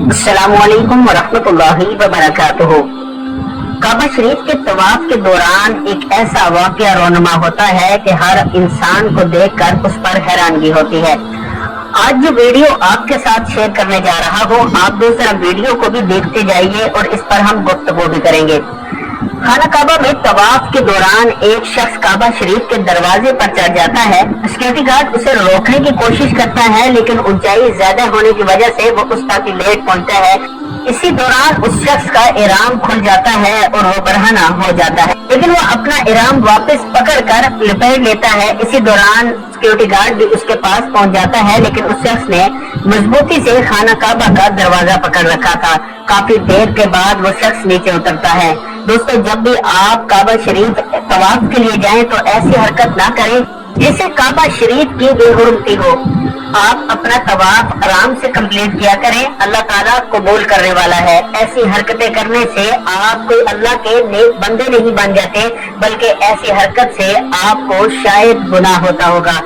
अस्सलामुअलैकुम वरहमतुल्लाहि वबरकातुहू। काबा शरीफ के तवाफ के दौरान एक ऐसा वाक़या रोनुमा होता है कि हर इंसान को देखकर उस पर हैरानगी होती है। आज जो वीडियो आपके साथ शेयर करने जा रहा हूँ, आप दूसरा वीडियो को भी देखते जाइए और इस पर हम गुफ्तगू भी करेंगे। खाना काबा में तवाफ के दौरान एक शख्स काबा शरीफ के दरवाजे पर चढ़ जाता है। सिक्योरिटी गार्ड उसे रोकने की कोशिश करता है, लेकिन ऊंचाई ज्यादा होने की वजह से वो उस तक लेट पहुंचता है। इसी दौरान उस शख्स का इराम खुल जाता है और वो बरहना हो जाता है, लेकिन वो अपना इराम वापस पकड़कर लपेट लेता है। इसी दौरान सिक्योरिटी गार्ड भी उसके पास पहुंच जाता है, लेकिन उस शख्स ने मजबूती से खाना काबा का दरवाजा पकड़ रखा था। काफी देर के बाद वो शख्स नीचे उतरता है। दोस्तों, जब भी आप काबा शरीफ तवाफ के लिए जाएं तो ऐसी हरकत ना करें जिससे काबा शरीफ की बेहुरमती हो। आप अपना तवाफ आराम से कंप्लीट किया करें, अल्लाह ताला कबूल करने वाला है। ऐसी हरकतें करने से आप कोई अल्लाह के नेक बंदे नहीं बन जाते, बल्कि ऐसी हरकत से आपको शायद गुनाह होता होगा।